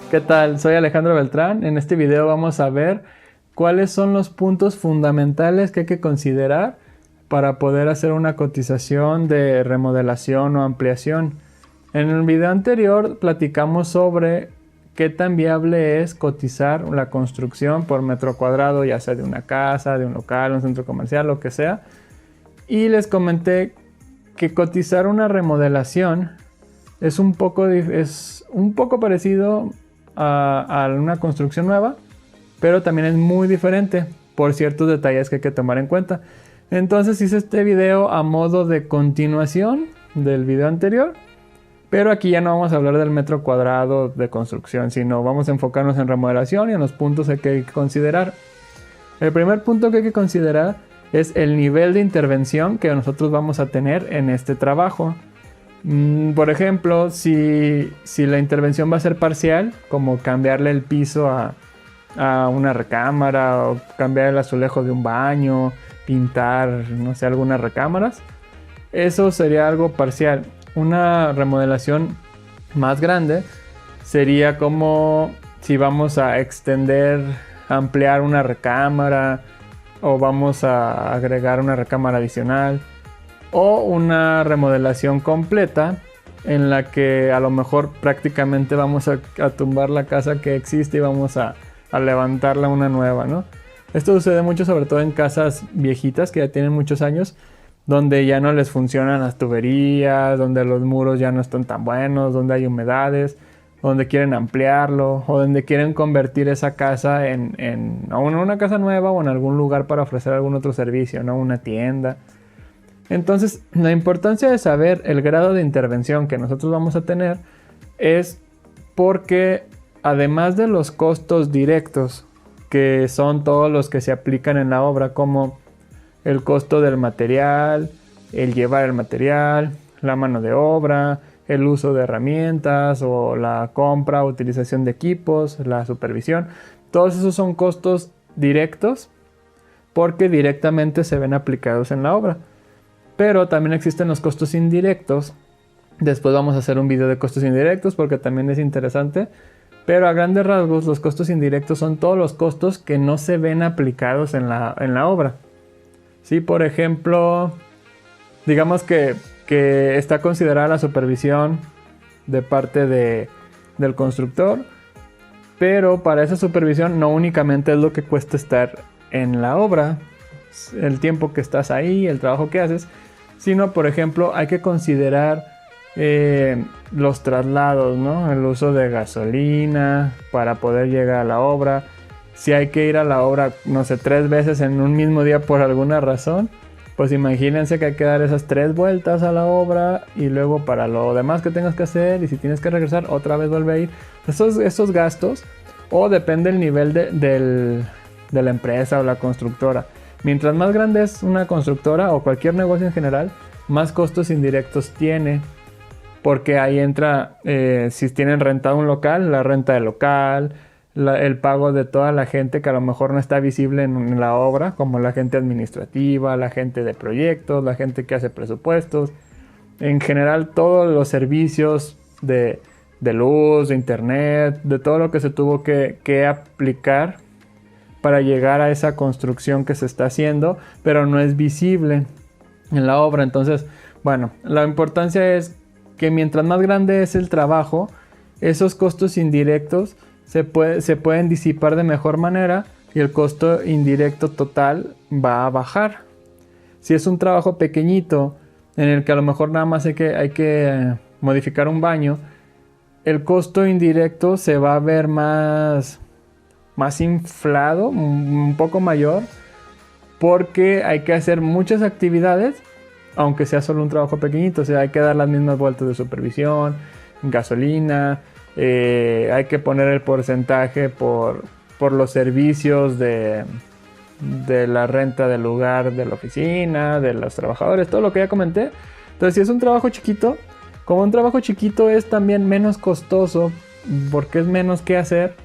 ¿Qué tal? Soy Alejandro Beltrán. En este video vamos a ver cuáles son los puntos fundamentales que hay que considerar para poder hacer una cotización de remodelación o ampliación. En el video anterior platicamos sobre qué tan viable es cotizar la construcción por metro cuadrado, ya sea de una casa, de un local, un centro comercial, lo que sea. Y les comenté que cotizar una remodelación es un poco parecido a una construcción nueva, pero también es muy diferente por ciertos detalles que hay que tomar en cuenta. Entonces hice este video a modo de continuación del video anterior, pero aquí ya no vamos a hablar del metro cuadrado de construcción, sino vamos a enfocarnos en remodelación y en los puntos que hay que considerar. El primer punto que hay que considerar es el nivel de intervención que nosotros vamos a tener en este trabajo. Por ejemplo, si la intervención va a ser parcial, como cambiarle el piso a una recámara o cambiar el azulejo de un baño, pintar, no sé, algunas recámaras, eso sería algo parcial. Una remodelación más grande sería como si vamos a extender, ampliar una recámara o vamos a agregar una recámara adicional, o una remodelación completa en la que a lo mejor prácticamente vamos a tumbar la casa que existe y vamos a levantarla una nueva, ¿no? Esto sucede mucho sobre todo en casas viejitas que ya tienen muchos años, donde ya no les funcionan las tuberías, donde los muros ya no están tan buenos, donde hay humedades, donde quieren ampliarlo o donde quieren convertir esa casa en una casa nueva o en algún lugar para ofrecer algún otro servicio, ¿no? Una tienda. Entonces, la importancia de saber el grado de intervención que nosotros vamos a tener es porque además de los costos directos, que son todos los que se aplican en la obra, como el costo del material, el llevar el material, la mano de obra, el uso de herramientas o la compra o utilización de equipos, la supervisión, todos esos son costos directos porque directamente se ven aplicados en la obra. Pero también existen los costos indirectos. Después vamos a hacer un video de costos indirectos porque también es interesante. Pero a grandes rasgos los costos indirectos son todos los costos que no se ven aplicados en la obra. ¿Sí? Por ejemplo, digamos que está considerada la supervisión de parte del constructor. Pero para esa supervisión no únicamente es lo que cuesta estar en la obra, el tiempo que estás ahí, el trabajo que haces, sino, por ejemplo, hay que considerar los traslados, ¿no? El uso de gasolina para poder llegar a la obra. Si hay que ir a la obra, no sé, 3 veces en un mismo día por alguna razón, pues imagínense que hay que dar esas 3 vueltas a la obra y luego para lo demás que tengas que hacer, y si tienes que regresar, otra vez vuelve a ir. Esos gastos, o depende el nivel de la empresa o la constructora. Mientras más grande es una constructora o cualquier negocio en general, más costos indirectos tiene. Porque ahí entra, si tienen rentado un local, la renta del local, el pago de toda la gente que a lo mejor no está visible en la obra, como la gente administrativa, la gente de proyectos, la gente que hace presupuestos. En general, todos los servicios de luz, de internet, de todo lo que se tuvo que aplicar para llegar a esa construcción que se está haciendo, pero no es visible en la obra. Entonces, bueno, la importancia es que mientras más grande es el trabajo, esos costos indirectos se pueden disipar de mejor manera y el costo indirecto total va a bajar. Si es un trabajo pequeñito en el que a lo mejor nada más hay que modificar un baño, el costo indirecto se va a ver más inflado, un poco mayor, porque hay que hacer muchas actividades, aunque sea solo un trabajo pequeñito. O sea, hay que dar las mismas vueltas de supervisión, gasolina, hay que poner el porcentaje por los servicios de la renta del lugar, de la oficina, de los trabajadores, todo lo que ya comenté. Entonces, si es un trabajo chiquito, como un trabajo chiquito es también menos costoso porque es menos que hacer,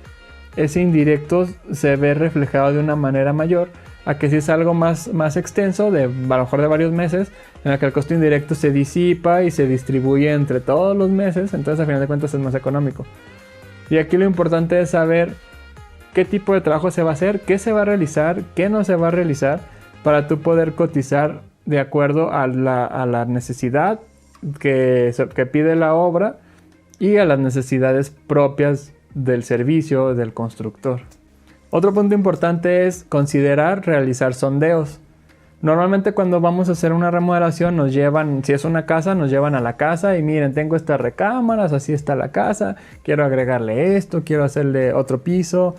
ese indirecto se ve reflejado de una manera mayor a que si es algo más extenso, a lo mejor de varios meses, en el que el costo indirecto se disipa y se distribuye entre todos los meses, entonces a final de cuentas es más económico. Y aquí lo importante es saber qué tipo de trabajo se va a hacer, qué se va a realizar, qué no se va a realizar, para tú poder cotizar de acuerdo a la necesidad que pide la obra y a las necesidades propias del servicio del constructor. Otro punto importante es considerar realizar sondeos. Normalmente cuando vamos a hacer una remodelación nos llevan, si es una casa, nos llevan a la casa y miren, tengo estas recámaras, así está la casa, quiero agregarle esto, quiero hacerle otro piso.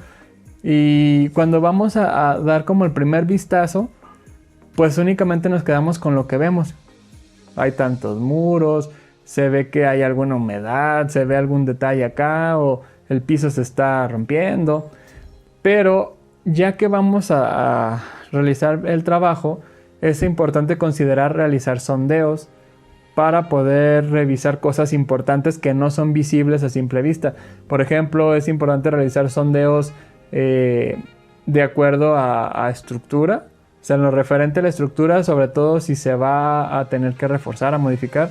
Y cuando vamos a dar como el primer vistazo, pues únicamente nos quedamos con lo que vemos. Hay tantos muros, se ve que hay alguna humedad, se ve algún detalle acá o el piso se está rompiendo. Pero ya que vamos a realizar el trabajo, es importante considerar realizar sondeos para poder revisar cosas importantes que no son visibles a simple vista. Por ejemplo, es importante realizar sondeos de acuerdo a estructura. O sea, en lo referente a la estructura, sobre todo si se va a tener que reforzar, a modificar.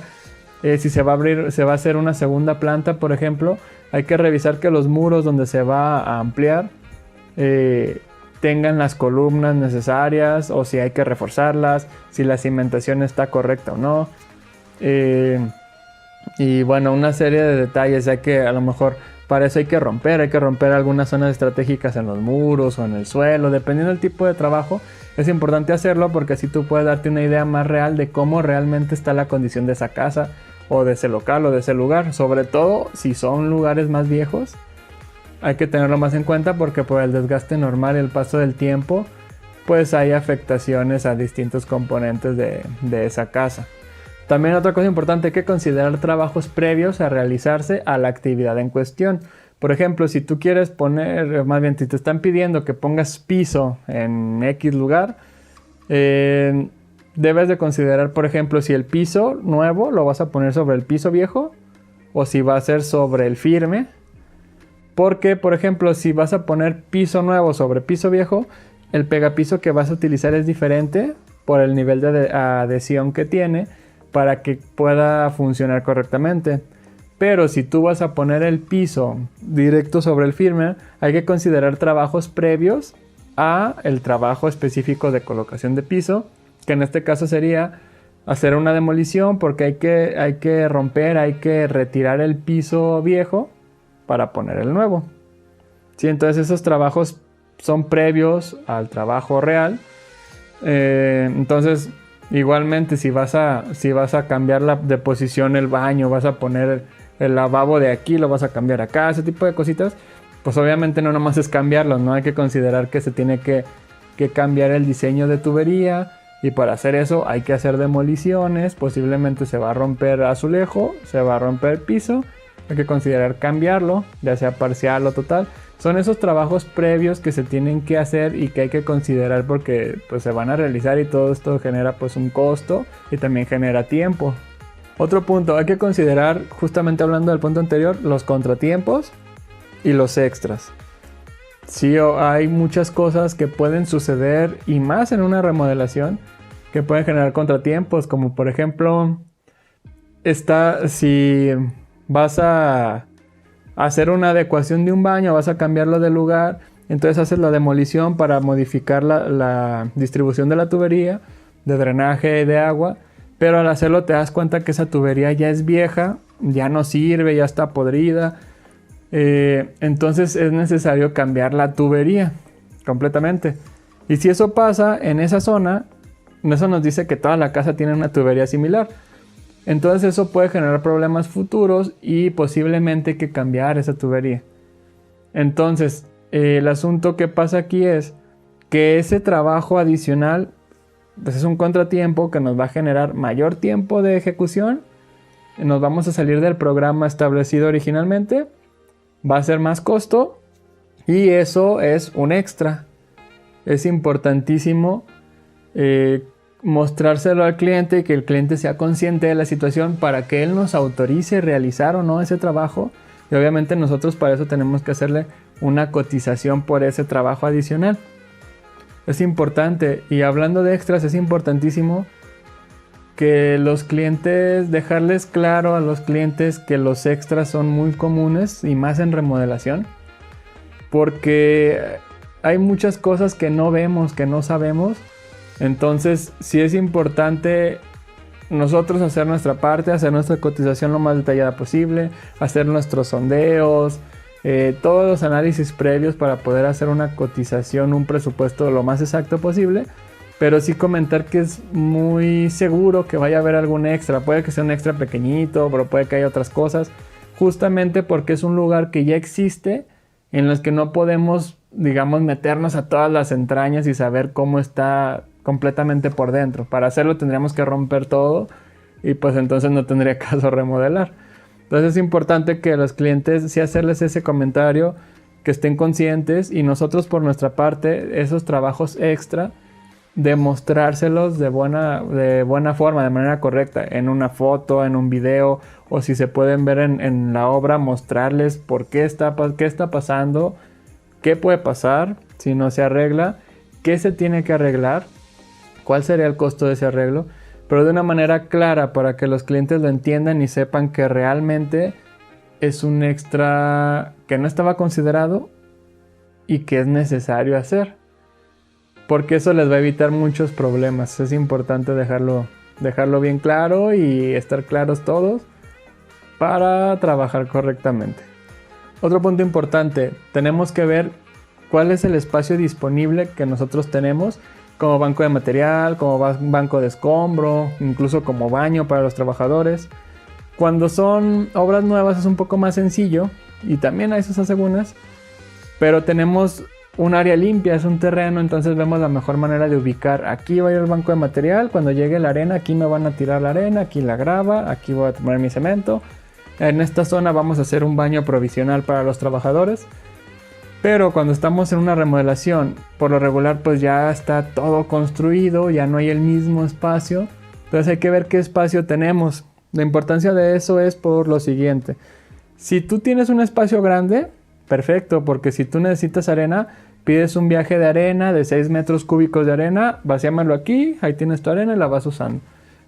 Si se va a abrir, se va a hacer una segunda planta, por ejemplo, hay que revisar que los muros donde se va a ampliar tengan las columnas necesarias, o si hay que reforzarlas, si la cimentación está correcta o no. Y bueno, una serie de detalles. Hay que, a lo mejor, para eso hay que romper algunas zonas estratégicas en los muros o en el suelo, dependiendo del tipo de trabajo. Es importante hacerlo porque así tú puedes darte una idea más real de cómo realmente está la condición de esa casa o de ese local o de ese lugar. Sobre todo si son lugares más viejos, hay que tenerlo más en cuenta porque por el desgaste normal y el paso del tiempo, pues hay afectaciones a distintos componentes de esa casa. También otra cosa importante, hay que considerar trabajos previos a realizarse a la actividad en cuestión. Por ejemplo, si tú quieres poner, más bien si te están pidiendo que pongas piso en X lugar, debes de considerar, por ejemplo, si el piso nuevo lo vas a poner sobre el piso viejo o si va a ser sobre el firme. Porque, por ejemplo, si vas a poner piso nuevo sobre piso viejo, el pegapiso que vas a utilizar es diferente por el nivel de adhesión que tiene para que pueda funcionar correctamente. Pero si tú vas a poner el piso directo sobre el firme, hay que considerar trabajos previos a el trabajo específico de colocación de piso, que en este caso sería hacer una demolición porque hay que romper, hay que retirar el piso viejo para poner el nuevo. Sí, entonces esos trabajos son previos al trabajo real. Entonces igualmente si vas a cambiar de posición el baño, vas a poner el lavabo de aquí, lo vas a cambiar acá, ese tipo de cositas, pues obviamente no nomás es cambiarlo, ¿no? Hay que considerar que se tiene que cambiar el diseño de tubería, y para hacer eso hay que hacer demoliciones, posiblemente se va a romper azulejo, se va a romper piso, hay que considerar cambiarlo, ya sea parcial o total. Son esos trabajos previos que se tienen que hacer y que hay que considerar porque pues se van a realizar y todo esto genera pues un costo y también genera tiempo. Otro punto, hay que considerar, justamente hablando del punto anterior, los contratiempos y los extras. Sí, hay muchas cosas que pueden suceder y más en una remodelación que pueden generar contratiempos, como por ejemplo, si vas a hacer una adecuación de un baño, vas a cambiarlo de lugar, entonces haces la demolición para modificar la distribución de la tubería, de drenaje y de agua, pero al hacerlo te das cuenta que esa tubería ya es vieja, ya no sirve, ya está podrida, entonces es necesario cambiar la tubería completamente. Y si eso pasa en esa zona, eso nos dice que toda la casa tiene una tubería similar. Entonces eso puede generar problemas futuros y posiblemente hay que cambiar esa tubería. Entonces el asunto que pasa aquí es que ese trabajo adicional pues es un contratiempo que nos va a generar mayor tiempo de ejecución. Nos vamos a salir del programa establecido originalmente. Va a ser más costo y eso es un extra. Es importantísimo mostrárselo al cliente y que el cliente sea consciente de la situación para que él nos autorice realizar o no ese trabajo. Y obviamente nosotros para eso tenemos que hacerle una cotización por ese trabajo adicional. Es importante, y hablando de extras, es importantísimo que los clientes, dejarles claro a los clientes que los extras son muy comunes y más en remodelación, porque hay muchas cosas que no vemos, que no sabemos. Entonces sí es importante nosotros hacer nuestra parte, hacer nuestra cotización lo más detallada posible, hacer nuestros sondeos, todos los análisis previos para poder hacer una cotización, un presupuesto lo más exacto posible. Pero sí comentar que es muy seguro que vaya a haber algún extra. Puede que sea un extra pequeñito, pero puede que haya otras cosas. Justamente porque es un lugar que ya existe, en los que no podemos, digamos, meternos a todas las entrañas y saber cómo está completamente por dentro. Para hacerlo tendríamos que romper todo y pues entonces no tendría caso remodelar. Entonces es importante que los clientes sí hacerles ese comentario, que estén conscientes, y nosotros por nuestra parte esos trabajos extra demostrárselos de buena forma, de manera correcta, en una foto, en un video, o si se pueden ver en la obra, mostrarles por qué está pasando, qué puede pasar si no se arregla, qué se tiene que arreglar, cuál sería el costo de ese arreglo, pero de una manera clara para que los clientes lo entiendan y sepan que realmente es un extra que no estaba considerado y que es necesario hacer. Porque eso les va a evitar muchos problemas. Es importante dejarlo bien claro y estar claros todos para trabajar correctamente. Otro punto importante, tenemos que ver cuál es el espacio disponible que nosotros tenemos como banco de material, como banco de escombro, incluso como baño para los trabajadores. Cuando son obras nuevas es un poco más sencillo y también hay sus asegúnes, pero tenemos un área limpia, es un terreno, entonces vemos la mejor manera de ubicar. Aquí va a ir el banco de material, cuando llegue la arena, aquí me van a tirar la arena, aquí la grava, aquí voy a poner mi cemento. En esta zona vamos a hacer un baño provisional para los trabajadores. Pero cuando estamos en una remodelación, por lo regular pues ya está todo construido, ya no hay el mismo espacio. Entonces hay que ver qué espacio tenemos. La importancia de eso es por lo siguiente. Si tú tienes un espacio grande, perfecto, porque si tú necesitas arena, pides un viaje de arena de 6 metros cúbicos de arena, vacíamelo aquí, ahí tienes tu arena y la vas usando.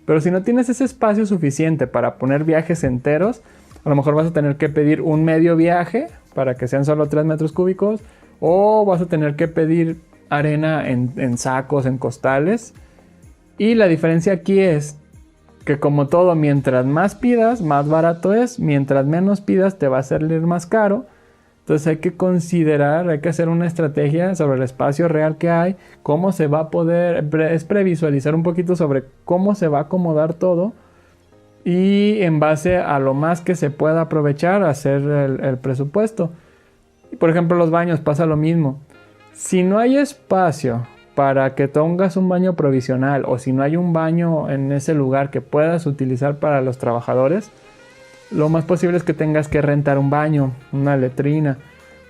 Pero si no tienes ese espacio suficiente para poner viajes enteros, a lo mejor vas a tener que pedir un medio viaje para que sean solo 3 metros cúbicos, o vas a tener que pedir arena en sacos, en costales. Y la diferencia aquí es que, como todo, mientras más pidas, más barato es, mientras menos pidas te va a salir más caro. Entonces hay que considerar, hay que hacer una estrategia sobre el espacio real que hay, cómo se va a poder, es previsualizar un poquito sobre cómo se va a acomodar todo, y en base a lo más que se pueda aprovechar, hacer el presupuesto. Por ejemplo, los baños pasa lo mismo. Si no hay espacio para que pongas un baño provisional, o si no hay un baño en ese lugar que puedas utilizar para los trabajadores, lo más posible es que tengas que rentar un baño, una letrina.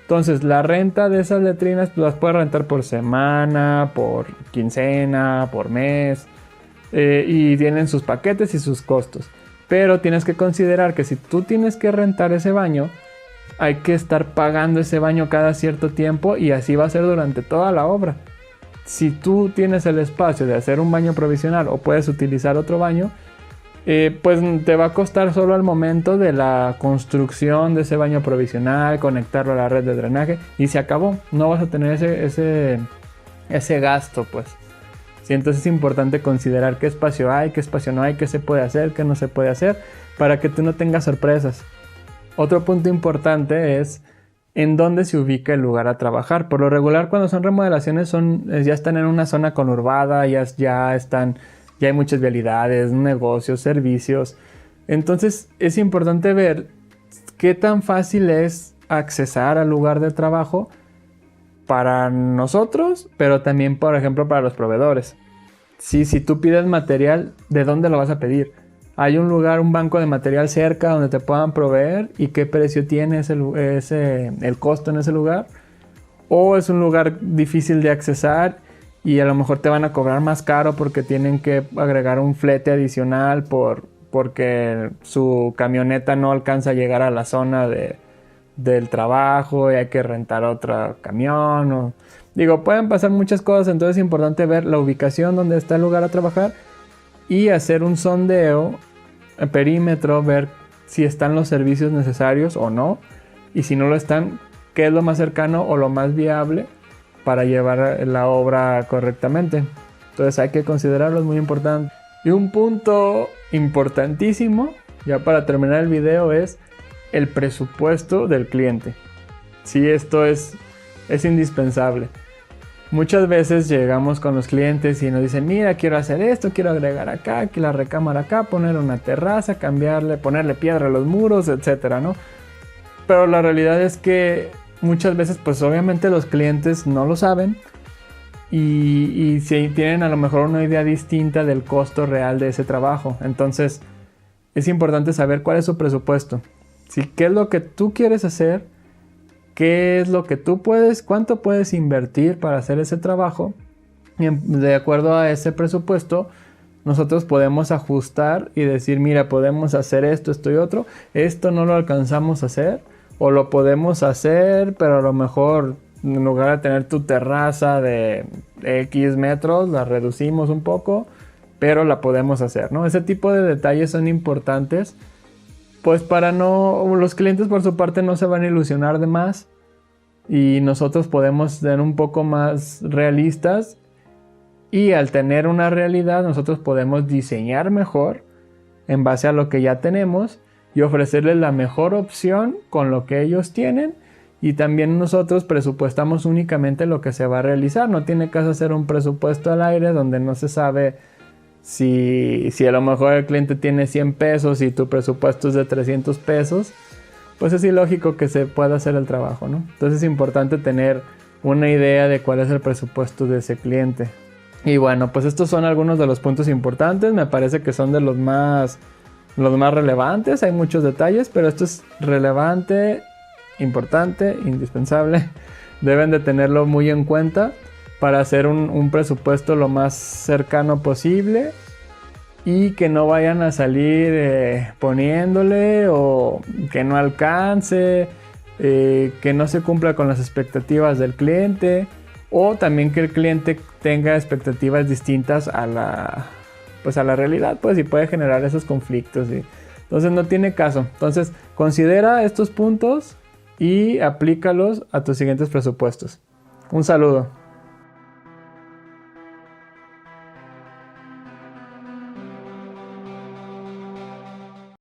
Entonces la renta de esas letrinas las puedes rentar por semana, por quincena, por mes, y tienen sus paquetes y sus costos. Pero tienes que considerar que si tú tienes que rentar ese baño, hay que estar pagando ese baño cada cierto tiempo, y así va a ser durante toda la obra. Si tú tienes el espacio de hacer un baño provisional o puedes utilizar otro baño, pues te va a costar solo al momento de la construcción de ese baño provisional, conectarlo a la red de drenaje, y se acabó. No vas a tener ese gasto, pues. Sí, entonces es importante considerar qué espacio hay, qué espacio no hay, qué se puede hacer, qué no se puede hacer, para que tú no tengas sorpresas. Otro punto importante es en dónde se ubica el lugar a trabajar. Por lo regular, cuando son remodelaciones, ya están en una zona conurbada, ya hay muchas vialidades, negocios, servicios. Entonces es importante ver qué tan fácil es accesar al lugar de trabajo para nosotros, pero también, por ejemplo, para los proveedores. Si tú pides material, ¿de dónde lo vas a pedir? ¿Hay un lugar, un banco de material cerca donde te puedan proveer? ¿Y qué precio tiene el costo en ese lugar? ¿O es un lugar difícil de accesar y a lo mejor te van a cobrar más caro porque tienen que agregar un flete adicional porque su camioneta no alcanza a llegar a la zona del trabajo y hay que rentar otro camión? Pueden pasar muchas cosas. Entonces es importante ver la ubicación donde está el lugar a trabajar y hacer un sondeo, perímetro, ver si están los servicios necesarios o no, y si no lo están, qué es lo más cercano o lo más viable para llevar la obra correctamente. Entonces hay que considerarlo, es muy importante. Y un punto importantísimo, ya para terminar el video, es el presupuesto del cliente. Sí, esto es indispensable. Muchas veces llegamos con los clientes y nos dicen, mira, quiero hacer esto, quiero agregar acá, aquí la recámara acá, poner una terraza, ponerle piedra a los muros, etcétera, ¿no? Pero la realidad es que muchas veces, pues obviamente los clientes no lo saben y si tienen a lo mejor una idea distinta del costo real de ese trabajo. Entonces, es importante saber cuál es su presupuesto. Si qué es lo que tú quieres hacer, qué es lo que tú puedes, cuánto puedes invertir para hacer ese trabajo, y de acuerdo a ese presupuesto nosotros podemos ajustar y decir, mira, podemos hacer esto, esto y otro, esto no lo alcanzamos a hacer, o lo podemos hacer, pero a lo mejor en lugar de tener tu terraza de X metros, la reducimos un poco, pero la podemos hacer, ¿no? Ese tipo de detalles son importantes, pues para no, los clientes por su parte no se van a ilusionar de más y nosotros podemos ser un poco más realistas, y al tener una realidad nosotros podemos diseñar mejor en base a lo que ya tenemos y ofrecerles la mejor opción con lo que ellos tienen, y también nosotros presupuestamos únicamente lo que se va a realizar. No tiene caso hacer un presupuesto al aire donde no se sabe si a lo mejor el cliente tiene 100 pesos y tu presupuesto es de 300 pesos, pues es ilógico que se pueda hacer el trabajo, ¿no? Entonces es importante tener una idea de cuál es el presupuesto de ese cliente. Y bueno, pues estos son algunos de los puntos importantes. Me parece que son de los más relevantes. Hay muchos detalles, pero esto es relevante, importante, indispensable. Deben de tenerlo muy en cuenta para hacer un presupuesto lo más cercano posible y que no vayan a salir poniéndole o que no alcance, que no se cumpla con las expectativas del cliente, o también que el cliente tenga expectativas distintas a la realidad, pues, y puede generar esos conflictos. Entonces no tiene caso. Entonces considera estos puntos y aplícalos a tus siguientes presupuestos. Un saludo.